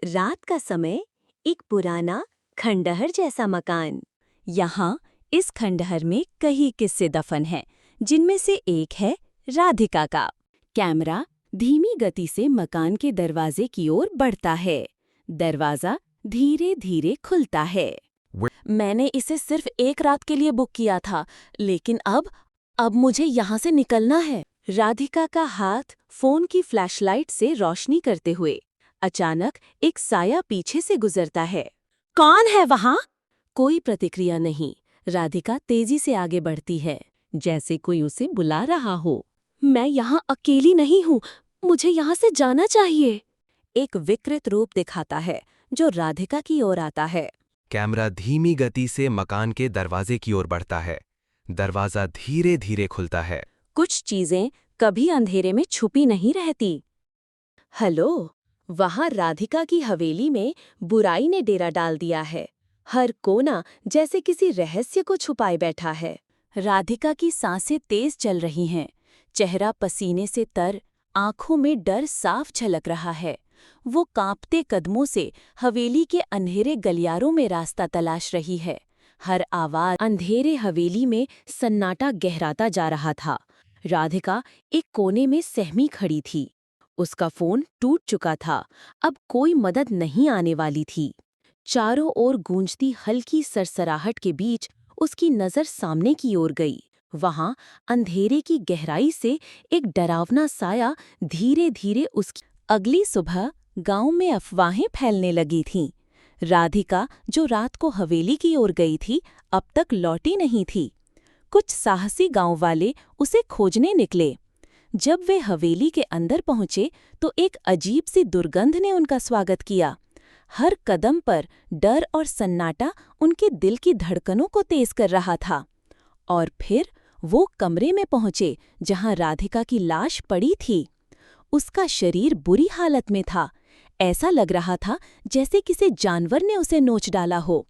रात का समय, एक पुराना खंडहर जैसा मकान। यहाँ इस खंडहर में कई किस्से दफन हैं, जिनमें से एक है राधिका का। कैमरा धीमी गति से मकान के दरवाजे की ओर बढ़ता है। दरवाजा धीरे धीरे खुलता है। मैंने इसे सिर्फ एक रात के लिए बुक किया था, लेकिन अब मुझे यहाँ से निकलना है। राधिका का हाथ फोन की फ्लैशलाइट से रोशनी करते हुए अचानक एक साया पीछे से गुजरता है। कौन है वहाँ? कोई प्रतिक्रिया नहीं। राधिका तेजी से आगे बढ़ती है, जैसे कोई उसे बुला रहा हो। मैं यहाँ अकेली नहीं हूँ, मुझे यहाँ से जाना चाहिए। एक विकृत रूप दिखाता है जो राधिका की ओर आता है। कैमरा धीमी गति से मकान के दरवाजे की ओर बढ़ता है। दरवाजा धीरे धीरे खुलता है। कुछ चीजें कभी अंधेरे में छुपी नहीं रहती। हेलो, वहां राधिका की हवेली में बुराई ने डेरा डाल दिया है। हर कोना जैसे किसी रहस्य को छुपाए बैठा है। राधिका की सांसें तेज चल रही हैं, चेहरा पसीने से तर, आंखों में डर साफ झलक रहा है। वो कांपते कदमों से हवेली के अंधेरे गलियारों में रास्ता तलाश रही है। हर आवाज अंधेरे हवेली में सन्नाटा गहराता जा रहा था। राधिका एक कोने में सहमी खड़ी थी। उसका फोन टूट चुका था, अब कोई मदद नहीं आने वाली थी। चारों ओर गूंजती हल्की सरसराहट के बीच उसकी नज़र सामने की ओर गई। वहां अंधेरे की गहराई से एक डरावना साया धीरे धीरे उसकी। अगली सुबह गांव में अफवाहें फैलने लगी थीं। राधिका, जो रात को हवेली की ओर गई थी, अब तक लौटी नहीं थी। कुछ साहसी गांव वाले उसे खोजने निकले। जब वे हवेली के अंदर पहुंचे तो एक अजीब सी दुर्गंध ने उनका स्वागत किया। हर कदम पर डर और सन्नाटा उनके दिल की धड़कनों को तेज कर रहा था। और फिर वो कमरे में पहुंचे जहां राधिका की लाश पड़ी थी। उसका शरीर बुरी हालत में था। ऐसा लग रहा था जैसे किसी जानवर ने उसे नोच डाला हो।